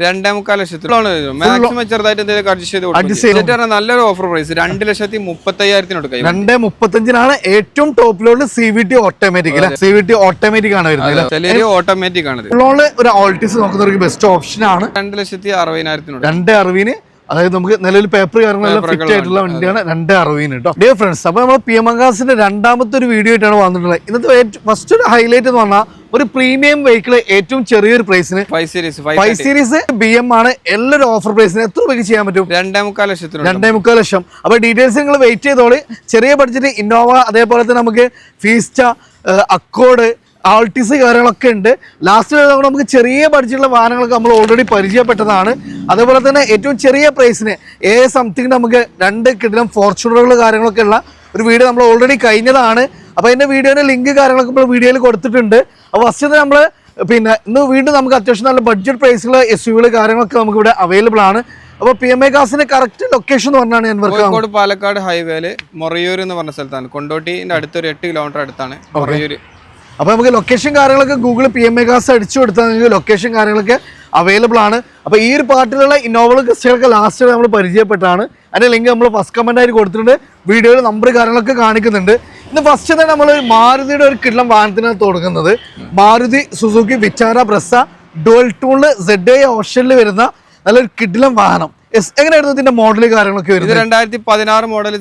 2,45,000 maximum ചെറുതായിട്ട് എന്തെങ്കിലും adjust ചെയ്ത് നല്ലൊരു ഓഫർ പ്രൈസ് 2,35,000 2,35 ഏറ്റവും top load CVT automatic automatic ആണ് വരുന്നത്. ഓട്ടോമാറ്റിക് ആണ് ഒരു ആൾട്ടിസ് നോക്കുന്നവർക്ക് ബെസ്റ്റ് ഓപ്ഷൻ ആണ്. 2,60,000 2,60 അതായത് നമുക്ക് നിലവിൽ പേപ്പർ കാര്യങ്ങളെല്ലാം ഫിറ്റ് ആയിട്ടുള്ള വണ്ടിയാണ് 2,60 കേട്ടോ. ഡിയർ ഫ്രണ്ട്സ്, അപ്പൊ നമ്മൾ PMMCARSന്റെ രണ്ടാമത്തെ ഒരു വീഡിയോ ആയിട്ടാണ് വന്നിട്ടുള്ളത്. ഇന്നത്തെ ഫസ്റ്റ് ഒരു ഹൈലൈറ്റ് എന്ന് പറഞ്ഞാൽ ഒരു പ്രീമിയം വെഹിക്കിൾ ഏറ്റവും ചെറിയൊരു പ്രൈസിന് 5 സീരീസ് BM ആണ്. എല്ലാവരും ഓഫർ പ്രൈസിന് എത്ര രൂപയ്ക്ക് ചെയ്യാൻ പറ്റും? 2,45,000. അപ്പൊ ഡീറ്റെയിൽസ് നിങ്ങൾ വെയിറ്റ് ചെയ്തോളി. ചെറിയ ബഡ്ജറ്റ് ഇന്നോവ, അതേപോലെ തന്നെ നമുക്ക് ഫീസ്റ്റ, അക്കോർഡ്, ആൾട്ടിസ് കാര്യങ്ങളൊക്കെ ഉണ്ട്. ലാസ്റ്റ് നമുക്ക് ചെറിയ ബഡ്ജറ്റുള്ള വാഹനങ്ങളൊക്കെ നമ്മൾ ഓൾറെഡി പരിചയപ്പെട്ടതാണ്. അതേപോലെ തന്നെ ഏറ്റവും ചെറിയ പ്രൈസിന് സംതിങ് നമുക്ക് 2 കിടിലം ഫോർച്യൂണറുകൾ കാര്യങ്ങളൊക്കെ ഉള്ള ഒരു വീഡിയോ നമ്മൾ ഓൾറെഡി കഴിഞ്ഞതാണ്. അപ്പോൾ അതിൻ്റെ വീഡിയോയുടെ ലിങ്ക് കാര്യങ്ങളൊക്കെ നമ്മൾ വീഡിയോയിൽ കൊടുത്തിട്ടുണ്ട്. അപ്പോൾ ഫസ്റ്റ് നമ്മൾ ഇന്ന് വീണ്ടും നമുക്ക് അത്യാവശ്യം നല്ല ബഡ്ജറ്റ് പ്രൈസുള്ള SUV കാര്യങ്ങളൊക്കെ നമുക്ക് ഇവിടെ അവൈലബിൾ ആണ്. അപ്പോൾ PMMCARSന്റെ കറക്റ്റ് ലൊക്കേഷൻ എന്ന് പറഞ്ഞാണ് ഞാൻ കോഴിക്കോട് പാലക്കാട് ഹൈവേയില് മൊറയൂർ എന്ന് പറഞ്ഞ സ്ഥലത്താണ്. കൊണ്ടോട്ടിന്റെ അടുത്തൊരു 8 കിലോമീറ്റർ അടുത്താണ് മൊറയൂർ. അപ്പോൾ നമുക്ക് ലൊക്കേഷൻ കാര്യങ്ങളൊക്കെ ഗൂഗിൾ PMMCARS അടിച്ചു കൊടുത്താൽ നിങ്ങൾക്ക് ലൊക്കേഷൻ കാര്യങ്ങളൊക്കെ അവൈലബിൾ ആണ്. അപ്പോൾ ഈ ഒരു പാർട്ടിലുള്ള ഇന്നോവകളും ക്രിസ്റ്റയൊക്കെ ലാസ്റ്റ് നമ്മൾ പരിചയപ്പെട്ടാണ്. അതിൻ്റെ ലിങ്ക് നമ്മൾ ഫസ്റ്റ് കമൻ്റ് ആയിട്ട് കൊടുത്തിട്ടുണ്ട്. വീഡിയോയിൽ നമ്പർ കാര്യങ്ങളൊക്കെ കാണിക്കുന്നുണ്ട്. ഇന്ന് ഫസ്റ്റ് തന്നെ നമ്മൾ മാരുതിയുടെ ഒരു കിള്ളം വാഹനത്തിനാണ് തുടങ്ങുന്നത്. Maruti Suzuki Vitara Brezza dual ടൂണിൽ ZA ഓപ്ഷനിൽ വരുന്ന നല്ലൊരു കിടിലം വാഹനം. എങ്ങനെയായിരുന്നു ഇതിന്റെ മോഡൽ കാര്യങ്ങളൊക്കെ വരുന്നത്? 2016 മോഡൽ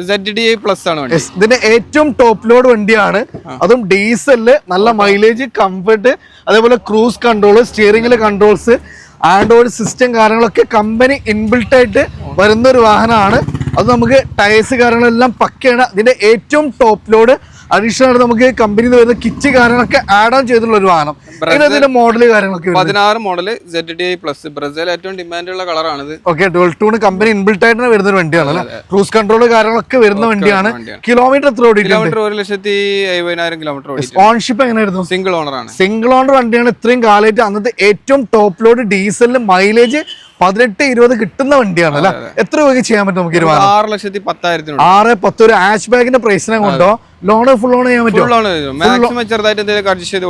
ZDI പ്ലസ് ആണ്. ഇതിന്റെ ഏറ്റവും ടോപ്പ് ലോഡ് വണ്ടിയാണ്. അതും ഡീസലില് നല്ല മൈലേജ്, കംഫർട്ട്, അതേപോലെ ക്രൂസ് കൺട്രോൾ, സ്റ്റിയറിംഗിലെ കൺട്രോൾസ്, ആൻഡ്രോയിഡ് സിസ്റ്റം കാര്യങ്ങളൊക്കെ കമ്പനി ഇൻബിൽട്ട് ആയിട്ട് വരുന്ന ഒരു വാഹനമാണ്. അത് നമുക്ക് ടയേഴ്സ് കാര്യങ്ങളെല്ലാം പക്കയാണ്. ഇതിന്റെ ഏറ്റവും ടോപ്പ് ലോഡ് അഡീഷണൽ ആയിട്ട് നമുക്ക് കമ്പനിയിൽ നിന്ന് വരുന്ന കിറ്റ് കാര്യങ്ങളൊക്കെ ആഡ് ഓൺ ചെയ്തിട്ടുള്ള ഒരു വാഹനം. ഇതിന്റെ മോഡൽ കാര്യങ്ങളൊക്കെ 16 മോഡൽ ZDI പ്ലസ് ബ്രസീൽ ഏറ്റവും ഡിമാൻഡുള്ള കളറാണിത്. Okay, dual tone company inbuilt ആയിട്ട് വരുന്ന ഒരു വണ്ടിയാണ് അല്ലേ? ക്രൂസ് കൺട്രോൾ കാര്യങ്ങളൊക്കെ വരുന്ന വണ്ടിയാണ്. കിലോമീറ്റർ എത്ര ഓടിയിട്ടുണ്ട്? 1,70,000 കിലോമീറ്റർ. ഓൺഷിപ്പ് എങ്ങനെയായിരുന്നു? സിംഗിൾ ഓണർ ആണ്. സിംഗിൾ ഓണർ വണ്ടിയാണ്. ഇത്രയും കാലമായിട്ട് അന്നത്തെ ഏറ്റവും ടോപ്പ് ലോഡ് ഡീസലിന് മൈലേജ് 18-20 കിട്ടുന്ന വണ്ടിയാണ് അല്ലെ? എത്ര രൂപയ്ക്ക് ചെയ്യാൻ പറ്റും നമുക്ക്? 6,10,000. 6,10 ഒരു ഹാച്ച് ബാഗിന്റെ പ്രൈസിനെ കൊണ്ടോ ലോണ് ഫുൾ ഓൺ ചെയ്യാൻ പറ്റും?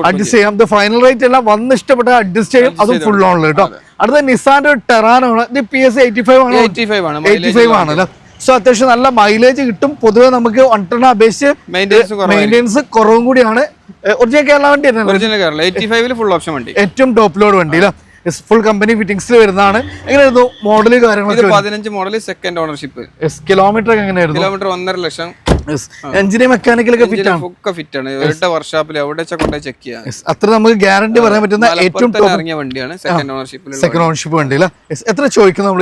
അഡ്ജസ്റ്റ് ചെയ്യാം. ഫൈനൽ റേറ്റ് എല്ലാം വന്ന് ഇഷ്ടപ്പെട്ട അഡ്ജസ്റ്റ് ചെയ്യും. അതും ഫുൾ ഓണിൽ കേട്ടോ. അടുത്ത നിസാന്റെ ടെറാനോ ആണ്. ഇത് PS 85 ആണ്. 85 ആണ് അല്ലെ? സോ അത്യാവശ്യം നല്ല മൈലേജ് കിട്ടും. പൊതുവെ നമുക്ക് 110 അപേക്ഷിച്ച് മെയിൻ്റെനൻസ് കുറവും കൂടിയാണ്. ഒറിജിനൽ കേരള വണ്ടി ഏറ്റവും ടോപ്പ് ലോഡ് വണ്ടി അല്ലേ? ഫുൾ കമ്പനി ഫിറ്റിംഗ്സിൽ വരുന്നതാണ്. എങ്ങനെയായിരുന്നു മോഡൽ കാര്യങ്ങളൊക്കെ? 15 മോഡൽ സെക്കൻഡ് ഓണർഷിപ്പ്. കിലോമീറ്റർ എങ്ങനെയായിരുന്നു? കിലോമീറ്റർ 1.5 ലക്ഷം. എഞ്ചിന് മെക്കാനിക്കലൊക്കെ ഫിറ്റ് ആണ്. വർക്ക്ഷോപ്പിൽ എവിടെ ചെക്ക് ചെയ്യാം. അത്ര നമുക്ക് ഗ്യാരണ്ടി പറയാൻ പറ്റുന്ന ഏറ്റവും ടോപ്പ് ഇറങ്ങിയ വണ്ടിയാണ്. സെക്കൻഡ് ഓണർഷിപ്പ് വണ്ടി അല്ലേ? എത്ര ചോദിക്കും നമ്മൾ?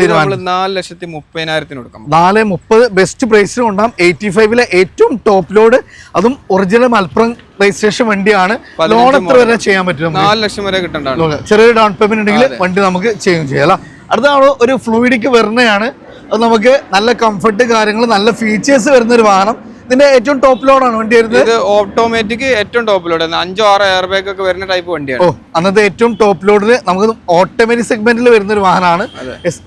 4,30,000 കൊടുക്കാം. 4,30 ബെസ്റ്റ് പ്രൈസിലും ഉണ്ടാകും. 85 ഏറ്റവും ടോപ്പ് ലോഡ്, അതും ഒറിജിനൽ മലപ്പുറം രജിസ്ട്രേഷൻ വണ്ടിയാണ്. ലോൺ എത്ര വരെ ചെയ്യാൻ പറ്റും? 4 ലക്ഷം വരെ കിട്ടേണ്ടതാണ്. ചെറിയൊരു ഡൗൺ പേയ്മെന്റ് ഉണ്ടെങ്കിൽ വണ്ടി നമുക്ക് ചെയ്യാം. അടുത്താണ് ഒരു ഫ്ലൂയിഡിക്ക് വരുന്നതാണ്. അത് നമുക്ക് നല്ല കംഫർട്ട് കാര്യങ്ങൾ, നല്ല ഫീച്ചേഴ്സ് വരുന്ന ഒരു വാഹനം. ഇതിന്റെ ഏറ്റവും ടോപ്പ് ലോഡ് ആണ് വണ്ടി വരുന്നത്. ഇത് ഓട്ടോമാറ്റിക് ഏറ്റവും ടോപ്പ് ലോഡ് 5-6 എയർ ബാഗ് ഒക്കെ വരുന്ന ടൈപ്പ് വണ്ടിയാണ്. അന്നത്തെ ഏറ്റവും ടോപ്പ് ലോഡിൽ നമുക്ക് ഓട്ടോമാറ്റിക് സെഗ്മെന്റിൽ വരുന്ന ഒരു വാഹനമാണ്.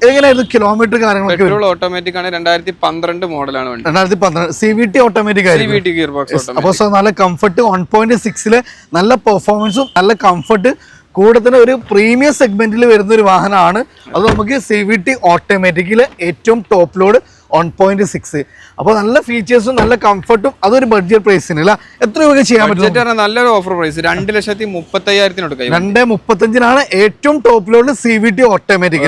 എങ്ങനെയായിരുന്നു കിലോമീറ്റർ കാര്യങ്ങളൊക്കെ? ഓട്ടോമാറ്റിക് ആണ്. 2012 മോഡലാണ് വണ്ടി. 2012 CVT automatic CVT gear box. അപ്പോൾ നല്ല കംഫർട്ട്, 1.6 നല്ല പെർഫോമൻസും നല്ല കംഫർട്ട്, കൂടെ തന്നെ ഒരു പ്രീമിയം സെഗ്മെന്റിൽ വരുന്ന ഒരു വാഹനമാണ്. അത് നമുക്ക് CVT ഓട്ടോമാറ്റിക്കില് ഏറ്റവും ടോപ്പ് ലോഡ് 1.6. അപ്പോൾ നല്ല ഫീച്ചേഴ്സും നല്ല കംഫർട്ടും, അതൊരു ബഡ്ജറ്റ് പ്രൈസിന് അല്ല? എത്ര രൂപ ചെയ്യാൻ പറ്റും? നല്ലൊരു ഓഫർ പ്രൈസ് 2,35,000 കൊടുക്കാം. 2,35 ഏറ്റവും top load CVT automatic.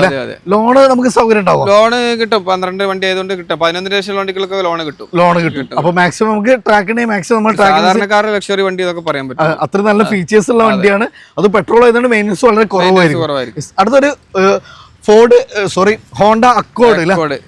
Loan നമുക്ക് സൗകര്യം ഉണ്ടാവും? ലോണ് കിട്ടും. 12 വണ്ടി ആയതുകൊണ്ട് കിട്ടും. 11 ലക്ഷം വണ്ടികൾക്കൊക്കെ ലോൺ കിട്ടും. അപ്പൊ മാക്സിമം നമുക്ക് ട്രാക്ക് മാക്സിമം സാധാരണക്കാരുടെ ലക്ഷറി വണ്ടി ഇതൊക്കെ പറയാൻ പറ്റും. അത്ര നല്ല ഫീച്ചേഴ്സ് ഉള്ള വണ്ടിയാണ്. അത് പെട്രോൾ ആയതുകൊണ്ട് മെയിൻ്റനൻസ് വളരെ കുറവായിരിക്കും. അടുത്തൊരു ഹോണ്ട അക്കോർഡ്.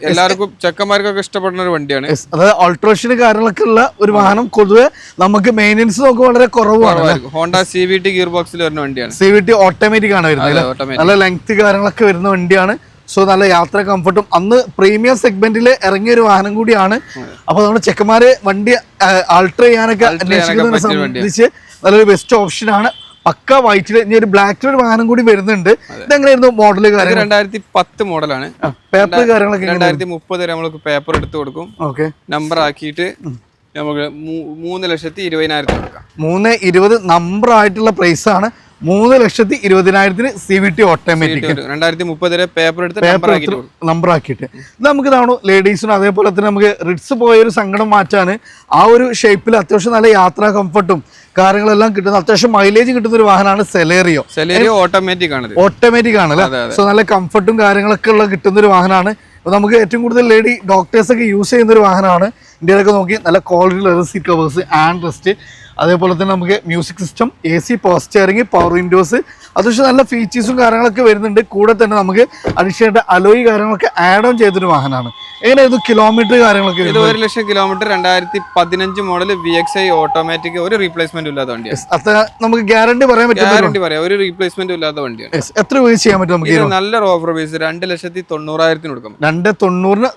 എല്ലാവർക്കും ചെക്കന്മാർക്കൊക്കെ ഇഷ്ടപ്പെടുന്ന ഒരു വണ്ടിയാണ്. അതായത് ഓൾട്രേഷൻ കാര്യങ്ങളൊക്കെ ഉള്ള ഒരു വാഹനം. പൊതുവെ നമുക്ക് മെയിൻ്റനൻസ് നോക്കുക വളരെ കുറവാണ്. ഹോണ്ട CVT ഗിയർ ബോക്സിൽ വരുന്ന വണ്ടിയാണ്. CVT ഓട്ടോമാറ്റിക് ആണ് വരുന്നത്. നല്ല ലെങ്ത് കാര്യങ്ങളൊക്കെ വരുന്ന വണ്ടിയാണ്. സോ നല്ല യാത്ര കംഫർട്ടും, അന്ന് പ്രീമിയം സെഗ്മെന്റിൽ ഇറങ്ങിയ ഒരു വാഹനം കൂടിയാണ്. അപ്പൊ നമ്മുടെ ചെക്കന്മാര് വണ്ടി ആൾട്ടർ ചെയ്യാനൊക്കെ അന്വേഷിക്കുന്നതിനെ സംബന്ധിച്ച് നല്ലൊരു ബെസ്റ്റ് ഓപ്ഷൻ ആണ്. പക്ക വൈറ്റില് ഇനി ഒരു ബ്ലാക്കിൽ ഒരു വാഹനം കൂടി വരുന്നുണ്ട്. ഇതെങ്ങനെയായിരുന്നു മോഡൽ കാര്യങ്ങൾ? 2010 മോഡലാണ്. പേപ്പർ കാര്യങ്ങളൊക്കെ 2030 വരെ നമ്മൾക്ക് പേപ്പർ എടുത്ത് കൊടുക്കും. നമ്പർ ആക്കിയിട്ട് നമുക്ക് 3,20,000 കൊടുക്കാം. 3,20 നമ്പർ ആയിട്ടുള്ള പ്രൈസ് ആണ്. 3,20,000 CVT ഓട്ടോമാറ്റിക് 2030 പേപ്പർ എടുത്ത് നമ്പർ ആക്കിയിട്ട് ഇത് നമുക്ക് ഇതാണോ ലേഡീസിനും അതേപോലെ തന്നെ നമുക്ക് റിഡ്സ് പോയൊരു സങ്കടം മാറ്റാൻ ആ ഒരു ഷേപ്പിൽ അത്യാവശ്യം നല്ല യാത്രാ കംഫർട്ടും കാര്യങ്ങളെല്ലാം കിട്ടുന്ന അത്യാവശ്യം മൈലേജ് കിട്ടുന്ന ഒരു വാഹനമാണ് സെലേറിയോ ഓട്ടോമാറ്റിക് ആണ് അല്ലേ. സോ നല്ല കംഫർട്ടും കാര്യങ്ങളൊക്കെ ഉള്ള കിട്ടുന്ന ഒരു വാഹനമാണ്. അപ്പോൾ നമുക്ക് ഏറ്റവും കൂടുതൽ ലേഡി ഡോക്ടേഴ്സൊക്കെ യൂസ് ചെയ്യുന്ന ഒരു വാഹനമാണ്. ഇന്ത്യയിലൊക്കെ നോക്കി നല്ല quality leather seat covers, and rest, അതേപോലെ തന്നെ നമുക്ക് music system, AC, power steering, power Windows, അത്യാവശ്യം നല്ല ഫീച്ചേഴ്സും കാര്യങ്ങളൊക്കെ വരുന്നുണ്ട്. കൂടെ തന്നെ നമുക്ക് അഡീഷണൽ അലോയി കാര്യങ്ങളൊക്കെ ആഡ് ഓൺ ചെയ്തൊരു വാഹനമാണ്. എങ്ങനെയായിരുന്നു കിലോമീറ്റർ കാര്യങ്ങളൊക്കെ? ഇത് 1,00,000 കിലോമീറ്റർ 2015 മോഡൽ VXI ഓട്ടോമാറ്റിക്, ഒരു റീപ്ലേസ്മെന്റ് ഇല്ലാത്ത വണ്ടിയാണ്. അത്ര നമുക്ക് ഗ്യാരണ്ടി പറയാൻ പറ്റും, ഗ്യാരണ്ടി പറയാം, ഒരു റീപ്ലേസ്മെന്റ് ഇല്ലാത്ത വണ്ടിയാണ്. എത്ര രൂപ ചെയ്യാൻ പറ്റും നമുക്ക്? നല്ലൊരു ഓഫർ പ്രൈസ് 2,90,000 കൊടുക്കാം. 2,90,000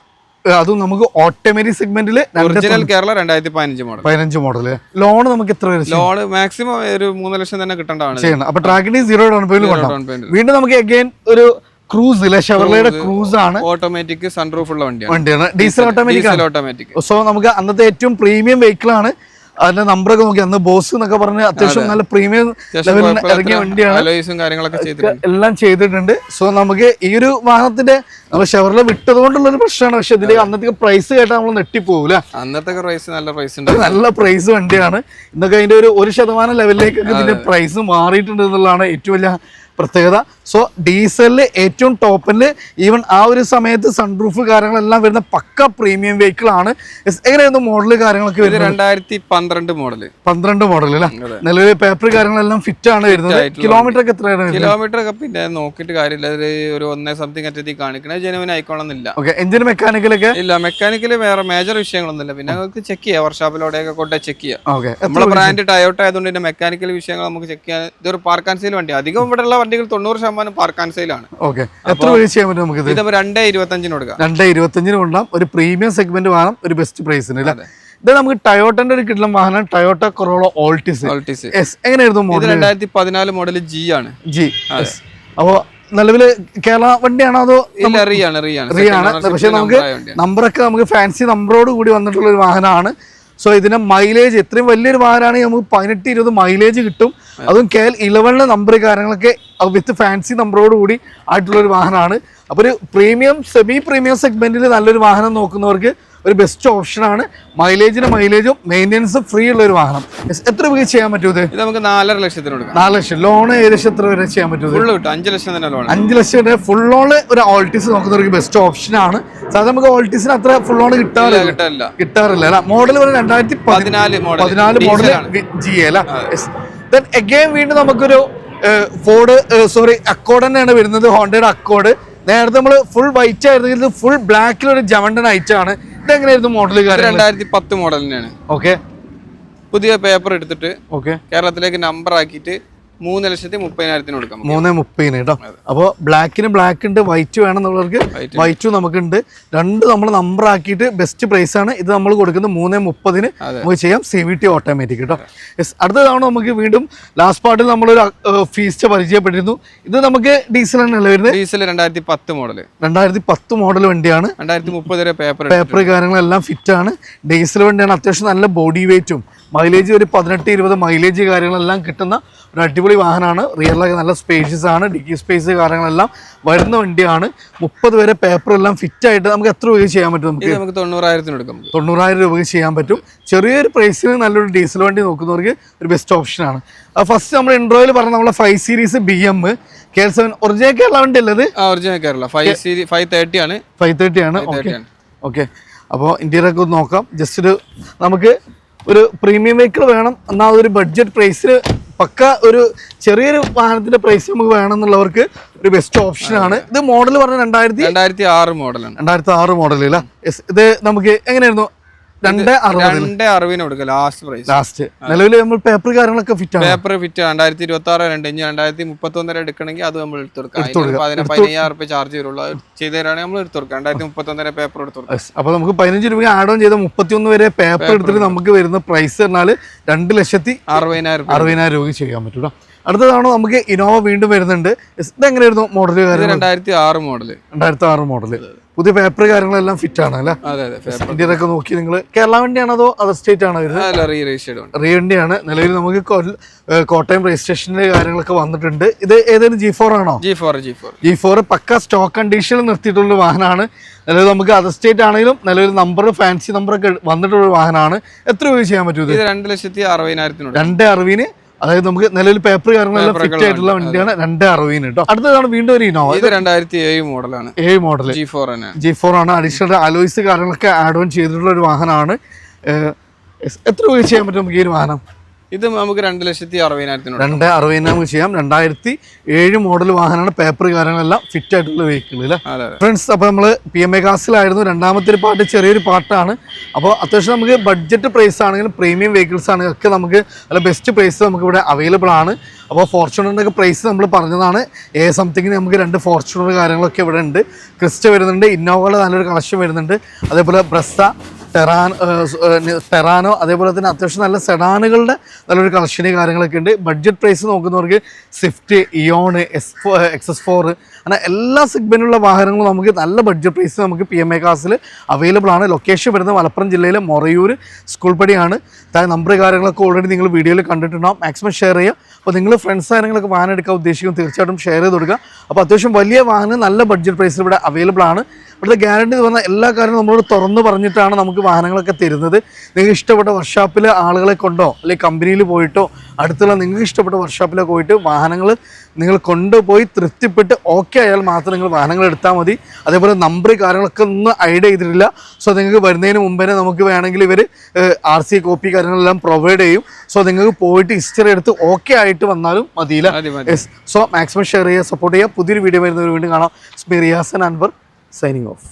അതും നമുക്ക് ഓട്ടോമാറ്റിക് സെഗ്മെന്റിൽ ഒറിജിനൽ കേരള 2015 മോഡൽ. ലോൺ നമുക്ക് എത്ര വരും? ലോൺ മാക്സിമം ഒരു 3 ലക്ഷം തന്നെ കിട്ടേണ്ടതാണ്. അപ്പൊ ട്രാക്കിന് 0 ഡൗൺ പേയ്മെന്റ്. വീണ്ടും നമുക്ക് അഗൈൻ ഒരു ക്രൂസ് ഇല്ല, ഷെവർലയുടെ ക്രൂസ് ആണ്, ഓട്ടോമാറ്റിക് സൺറൂഫ് ഉള്ള വണ്ടിയാണ്, ഡീസൽ ഓട്ടോമാറ്റിക്. സോ നമുക്ക് അന്നത്തെ ഏറ്റവും പ്രീമിയം വെഹിക്കിൾ ആണ്. അതിന്റെ നമ്പറൊക്കെ നോക്കി, അന്ന് ബോസ് എന്നൊക്കെ പറഞ്ഞ് അത്യാവശ്യം നല്ല പ്രീമിയം ലെവലിൽ ഇറങ്ങിയ വണ്ടിയാണ്, എല്ലാം ചെയ്തിട്ടുണ്ട്. സോ നമുക്ക് ഈ ഒരു വാഹനത്തിന്റെ നമ്മൾ ഷെവർലെ വിട്ടത് കൊണ്ടുള്ള ഒരു പ്രശ്നമാണ്. പക്ഷെ ഇതിന്റെ അന്നത്തെ പ്രൈസ് കേട്ടാൽ നമ്മൾ നെട്ടിപ്പോകൂല. അന്നത്തെ പ്രൈസ് നല്ല പ്രൈസ് വണ്ടിയാണ്. ഇന്നൊക്കെ അതിന്റെ ഒരു 1% ലെവലിലേക്കൊക്കെ ഇതിന്റെ പ്രൈസ് മാറിയിട്ടുണ്ട് എന്നുള്ളതാണ് ഏറ്റവും വലിയ പ്രത്യേകത. സോ ഡീസലില് ഏറ്റവും ടോപ്പില് ഈവൻ ആ ഒരു സമയത്ത് സൺറൂഫ് കാര്യങ്ങളെല്ലാം വരുന്ന പക്ക പ്രീമിയം വെഹിക്കിൾ ആണ്. എങ്ങനെയായിരുന്നു മോഡല് കാര്യങ്ങളൊക്കെ വരുന്നത്? 2012 മോഡൽ അല്ലേ. നിലവിലെ പേപ്പർ കാര്യങ്ങളെല്ലാം ഫിറ്റ് ആണ് വരുന്നത്. കിലോമീറ്റർ ഒക്കെ എത്രയാണ്? കിലോമീറ്റർ ഒക്കെ പിന്നെ നോക്കിയിട്ട് കാര്യമില്ല, ഒരു 1 സംതിങ് അറ്റത്തി കാണിക്കണേ, ജനുവിൻ ആയിക്കോളന്നില്ല. എഞ്ചിൻ മെക്കാനിക്കലൊക്കെ ഇല്ല, മെക്കാനിക്കല് വേറെ മേജർ വിഷയങ്ങളൊന്നുമില്ല. പിന്നെ നമുക്ക് ചെക്ക് ചെയ്യാം, വർഷാപ്പിലൂടെയൊക്കെ കൊണ്ട് ചെക്ക് ചെയ്യാം. നമ്മുടെ ബ്രാൻഡ് ടയോട്ട ആയതുകൊണ്ട് തന്നെ മെക്കാനിക്കൽ വിഷയങ്ങൾ നമുക്ക് ചെക്ക് ചെയ്യാൻ. ഇതൊരു പാർക്ക് ആൻഡ് സെയിൽ വണ്ടി. അധികം ഇവിടെയുള്ള വണ്ടികൾ 90% പാർക്ക് ആൻഡ് സെയിൽ ആണ്. എത്ര രൂപ ചെയ്യാൻ പറ്റും നമുക്ക്? 2,25 കൊടുക്കാം. 2,25 കൊണ്ടാം ഒരു പ്രീമിയം സെഗ്മെന്റ് വാഹനം, ഒരു ബെസ്റ്റ് പ്രൈസിന്. ഇത് നമുക്ക് ടയോട്ടന്റെ ഒരു കിട്ടുന്ന വാഹനം, ടയോട്ട കൊറോള ഓൾട്ടിസ്. എങ്ങനെയായിരുന്നു മോഡൽ? 2014 മോഡൽ ജി ആണ്. അപ്പോ നിലവില് കേരള വണ്ടിയാണോ അതോ? റീ ആണ്. പക്ഷെ നമുക്ക് നമ്പറൊക്കെ നമുക്ക് ഫാൻസി നമ്പറോട് കൂടി വന്നിട്ടുള്ള ഒരു വാഹനമാണ്. സോ ഇതിന്റെ മൈലേജ് എത്രയും വലിയൊരു വാഹനമാണെങ്കിൽ നമുക്ക് 18-20 മൈലേജ് കിട്ടും. അതും KL11 നമ്പർ കാര്യങ്ങളൊക്കെ വിത്ത് ഫാൻസി നമ്പറോട് കൂടി ആയിട്ടുള്ള ഒരു വാഹനമാണ്. അപ്പോൾ ഒരു പ്രീമിയം സെമി പ്രീമിയം സെഗ്മെന്റിൽ നല്ലൊരു വാഹനം നോക്കുന്നവർക്ക് ഒരു ബെസ്റ്റ് ഓപ്ഷനാണ്. മൈലേജും മെയിൻ്റെനൻസും ഫ്രീ ഉള്ള ഒരു വാഹനം. എത്ര രൂപ ചെയ്യാൻ പറ്റും ഇത്? നമുക്ക് 4.5 ലക്ഷത്തിന് കൊടുക്കാം. 4 ലക്ഷം. ലോൺ ഏകദേശം എത്ര വരെ ചെയ്യാൻ പറ്റും? 5 ലക്ഷം തന്നെ ലോൺ. 5 ലക്ഷം ഫുൾ ലോണ് ഒരു ഓൾട്ടിസ് നോക്കുന്നവർക്ക് ബെസ്റ്റ് ഓപ്ഷനാണ്. സാധാരണ നമുക്ക് ഓൾട്ടിസിന് അത്ര ഫുൾ ലോൺ കിട്ടാറില്ല അല്ല. മോഡൽ 2014 മോഡൽ ജി അല്ല. ദെൻ അഗൈൻ വീണ്ടും നമുക്കൊരു അക്കോർഡ് തന്നെയാണ് വരുന്നത്, ഹോണ്ടയുടെ അക്കോർഡ്. നേരത്തെ നമ്മൾ ഫുൾ വൈറ്റ് ആയിരുന്നെങ്കിൽ ഫുൾ ബ്ലാക്കിലൊരു ജമണ്ടൻ ഐറ്റാണ്. ഇതെങ്ങനെയായിരുന്നു മോഡൽ? 2010 മോഡൽ തന്നെയാണ്. ഓക്കെ. പുതിയ പേപ്പർ എടുത്തിട്ട് കേരളത്തിലേക്ക് നമ്പർ ആക്കിയിട്ട് 3,30,000 കൊടുക്കാം. 3,30 കേട്ടോ. അപ്പോൾ ബ്ലാക്കിന് ബ്ലാക്ക് ഉണ്ട്, വൈറ്റ് വേണമെന്നുള്ളവർക്ക് വൈറ്റും നമുക്കുണ്ട്. രണ്ട് നമ്മൾ നമ്പർ ആക്കിയിട്ട് ബെസ്റ്റ് പ്രൈസ് ആണ്. ഇത് നമ്മൾ കൊടുക്കുന്നത് 3,30 നമുക്ക് ചെയ്യാം. CVT ഓട്ടോമാറ്റിക് കേട്ടോ. അടുത്ത തവണ നമുക്ക് വീണ്ടും ലാസ്റ്റ് പാർട്ടിൽ നമ്മളൊരു ഫീസ്റ്റ് പരിചയപ്പെട്ടിരുന്നു. ഇത് നമുക്ക് ഡീസൽ തന്നെയല്ലേ വരുന്നത്? Diesel 2010 model. 2010 മോഡൽ വണ്ടിയാണ്. 2030 പേപ്പർ കാര്യങ്ങളെല്ലാം ഫിറ്റ് ആണ്. ഡീസൽ വണ്ടിയാണ്. അത്യാവശ്യം നല്ല ബോഡി വെയിറ്റും മൈലേജ് ഒരു 18-20 മൈലേജ് കാര്യങ്ങളെല്ലാം കിട്ടുന്ന ഒരു അടിപൊളി വാഹനമാണ്. റിയറിലൊക്കെ നല്ല സ്പേഷ്യസ് ആണ്. ഡിക്കി സ്പേസ് കാര്യങ്ങളെല്ലാം വരുന്ന വണ്ടിയാണ്. 30 വരെ പേപ്പർ എല്ലാം ഫിറ്റ് ആയിട്ട് നമുക്ക് എത്ര രൂപ ചെയ്യാൻ പറ്റും? നമുക്ക് 90,000 എടുക്കാം. 90,000 രൂപയ്ക്ക് ചെയ്യാൻ പറ്റും. ചെറിയൊരു പ്രൈസിന് നല്ലൊരു ഡീസൽ വണ്ടി നോക്കുന്നവർക്ക് ഒരു ബെസ്റ്റ് ഓപ്ഷനാണ്. ഫസ്റ്റ് നമ്മൾ ഇൻട്രോയിൽ പറഞ്ഞ നമ്മളെ 5 series BM KL7 original Kerala വണ്ടി അല്ലത്? ഒറിജിനൽ കേരള 530 ആണ്. 530 ആണ്. ഓക്കെ. അപ്പോൾ ഇന്ത്യയിലൊക്കെ ഒന്ന് നോക്കാം. ജസ്റ്റ് ഒരു നമുക്ക് ഒരു പ്രീമിയം വെഹിക്കിൾ വേണം എന്നാൽ ഒരു ബഡ്ജറ്റ് പ്രൈസിൽ പക്ക ഒരു ചെറിയൊരു വാഹനത്തിന്റെ പ്രൈസ് നമുക്ക് വേണമെന്നുള്ളവർക്ക് ഒരു ബെസ്റ്റ് ഓപ്ഷനാണ്. ഇത് മോഡൽ പറഞ്ഞ 2006 മോഡലാണ്. 2006 മോഡൽ അല്ല. ഇത് നമുക്ക് എങ്ങനെയായിരുന്നു? 2,60 കൊടുക്കുക ലാസ്റ്റ് പ്രൈസ്. ലാസ്റ്റ് നിലവിൽ നമ്മൾ പേപ്പർ കാര്യങ്ങളൊക്കെ ഫിറ്റ് ആണ്. പേപ്പർ ഫിറ്റ് 2026 ഇനി 2031 എടുക്കണമെങ്കിൽ അത് നമ്മൾ എടുത്തുകൊടുക്കാം. 15,000 രൂപ ചാർജ് വരുള്ളൂ. ചെയ്ത് തരാണെങ്കിൽ നമ്മൾ എടുത്തുകൊടുക്കാം. 2031 പേപ്പർ എടുത്തുകൊടുക്കാം. അപ്പൊ നമുക്ക് 15 രൂപ ആഡ് ഓൺ ചെയ്ത 31 വരെ പേപ്പർ എടുത്തിട്ട് നമുക്ക് വരുന്ന പ്രൈസ് പറഞ്ഞാൽ 2,60,000 രൂപ ചെയ്യാൻ പറ്റൂട്ടോ. അടുത്തതാണോ നമുക്ക് ഇനോവ വീണ്ടും വരുന്നുണ്ട്. ഇതെങ്ങനെയായിരുന്നു മോഡൽ? 2006 മോഡൽ. പുതിയ പേപ്പർ കാര്യങ്ങളെല്ലാം ഫിറ്റ് ആണ് അല്ലേ? അതെ അതെ. ഇന്ത്യയിലൊക്കെ നോക്കി നിങ്ങൾ കേരള വണ്ടിയാണോ അതോ അതർ സ്റ്റേറ്റ് ആണോ വരുന്നത്? റീ വണ്ടിയാണ്. നിലവിൽ നമുക്ക് കോട്ടയം രജിസ്ട്രേഷന്റെ കാര്യങ്ങളൊക്കെ വന്നിട്ടുണ്ട്. ഇത് ഏതെങ്കിലും G4 ആണോ? G4 പക്ക സ്റ്റോക്ക് കണ്ടീഷനിൽ നിർത്തിയിട്ടുള്ള വാഹനമാണ്. നിലവിൽ നമുക്ക് അതർ സ്റ്റേറ്റ് ആണെങ്കിലും നിലവിൽ നമ്പർ ഫാൻസി നമ്പറൊക്കെ വന്നിട്ടുള്ള വാഹനമാണ്. എത്ര രൂപ ചെയ്യാൻ പറ്റും? 2,60,000. 2,60,000. അതായത് നമുക്ക് നിലവിൽ പേപ്പർ കാര്യങ്ങളെല്ലാം ഫിറ്റ് ആയിട്ടുള്ള വണ്ടിയാണ്. 2,60,000 കേട്ടോ. അടുത്തതാണ് വീണ്ടും ഒരു ഇനോവ. ഇത് 2007 മോഡലാണ്. മോഡൽ G4 ആണ്. അഡീഷണൽ അലോയ്സ് കാര്യങ്ങളൊക്കെ ആഡ് ഓൺ ചെയ്തിട്ടുള്ള ഒരു വാഹനമാണ്. എത്ര രൂപ ചെയ്യാൻ പറ്റും നമുക്ക് ഈ ഒരു വാഹനം? ഇത് നമുക്ക് 2,60,000. 2,60,000 നമുക്ക് ചെയ്യാം. 2007 മോഡൽ വാഹനമാണ്. പേപ്പർ കാര്യങ്ങളെല്ലാം ഫിറ്റ് ആയിട്ടുള്ള വെഹിക്കിൾ അല്ലേ ഫ്രണ്ട്സ്? അപ്പോൾ നമ്മൾ PMA കാസിലായിരുന്നു. രണ്ടാമത്തെ ഒരു പാർട്ട് ചെറിയൊരു പാർട്ടാണ്. അപ്പോൾ അത്യാവശ്യം നമുക്ക് ബഡ്ജറ്റ് പ്രൈസ് ആണെങ്കിലും പ്രീമിയം വെഹിക്കിൾസ് ആണെങ്കിലും ഒക്കെ നമുക്ക് നല്ല ബെസ്റ്റ് പ്രൈസ് നമുക്ക് ഇവിടെ അവൈലബിൾ ആണ്. അപ്പോൾ ഫോർച്യൂണറിൻ്റെ ഒക്കെ പ്രൈസ് നമ്മൾ പറഞ്ഞതാണ്. സംതിങ്ങിന് നമുക്ക് 2 ഫോർച്യൂണർ കാര്യങ്ങളൊക്കെ ഇവിടെ ഉണ്ട്. ക്രിസ്റ്റ വരുന്നുണ്ട്, ഇന്നോവയുടെ നല്ലൊരു കളക്ഷൻ വരുന്നുണ്ട്, അതേപോലെ ബ്രസ്സ, ടെറാനോ, അതേപോലെ തന്നെ അത്യാവശ്യം നല്ല സെഡാനുകളുടെ നല്ലൊരു കളക്ഷന് കാര്യങ്ങളൊക്കെ ഉണ്ട്. ബഡ്ജറ്റ് പ്രൈസ് നോക്കുന്നവർക്ക് സ്വിഫ്റ്റ്, ഇയോൺ, XS4 അങ്ങനെ എല്ലാ സെഗ്മെന്റിലുള്ള വാഹനങ്ങളും നമുക്ക് നല്ല ബഡ്ജറ്റ് പ്രൈസ് നമുക്ക് PMA കാസിൽ അവൈലബിൾ ആണ്. ലൊക്കേഷൻ വരുന്നത് മലപ്പുറം ജില്ലയിലെ മൊറയൂർ സ്കൂൾ പടിയാണ്. നമ്പർ കാര്യങ്ങളൊക്കെ ഓൾറെഡി നിങ്ങൾ വീഡിയോയിൽ കണ്ടിട്ടുണ്ടാകും. മാക്സിമം ഷെയർ ചെയ്യുക. അപ്പോൾ നിങ്ങൾ ഫ്രണ്ട്സ് കാര്യങ്ങളൊക്കെ വാഹനം എടുക്കാൻ ഉദ്ദേശിക്കും തീർച്ചയായിട്ടും ഷെയർ ചെയ്ത് കൊടുക്കുക. അപ്പോൾ അത്യാവശ്യം വലിയ വാഹനം നല്ല ബഡ്ജറ്റ് പ്രൈസിൽ ഇവിടെ അവൈലബിൾ ആണ്. ഇവിടുത്തെ ഗ്യാരണ്ടി എന്ന് പറഞ്ഞാൽ എല്ലാ കാര്യവും നമ്മളോട് തുറന്ന് പറഞ്ഞിട്ടാണ് നമുക്ക് വാഹനങ്ങളൊക്കെ തരുന്നത്. നിങ്ങൾക്ക് ഇഷ്ടപ്പെട്ട വർക്ക്ഷോപ്പിൽ ആളുകളെ കൊണ്ടോ അല്ലെങ്കിൽ കമ്പനിയിൽ പോയിട്ടോ അടുത്തുള്ള നിങ്ങൾക്ക് ഇഷ്ടപ്പെട്ട വർക്ക്ഷോപ്പിലൊക്കെ പോയിട്ട് വാഹനങ്ങൾ നിങ്ങൾ കൊണ്ടുപോയി തൃപ്തിപ്പെട്ട് ഓക്കെ ആയാൽ മാത്രം നിങ്ങൾ വാഹനങ്ങൾ എടുത്താൽ മതി. അതേപോലെ നമ്പർ കാര്യങ്ങളൊക്കെ ഒന്നും ഐഡിയ ചെയ്തിട്ടില്ല. സോ നിങ്ങൾക്ക് വരുന്നതിന് മുമ്പേ നമുക്ക് വേണമെങ്കിൽ ഇവർ RC കോപ്പി കാര്യങ്ങളെല്ലാം പ്രൊവൈഡ് ചെയ്യും. സോ നിങ്ങൾക്ക് പോയിട്ട് ഹിസ്റ്ററി എടുത്ത് ഓക്കെ ആയിട്ട് വന്നാലും മതിയില്ല. സോ മാക്സിമം ഷെയർ ചെയ്യുക, സപ്പോർട്ട് ചെയ്യുക. പുതിയൊരു വീഡിയോ വരുന്നവർ വീണ്ടും കാണാം. Riyas and Anwar signing off.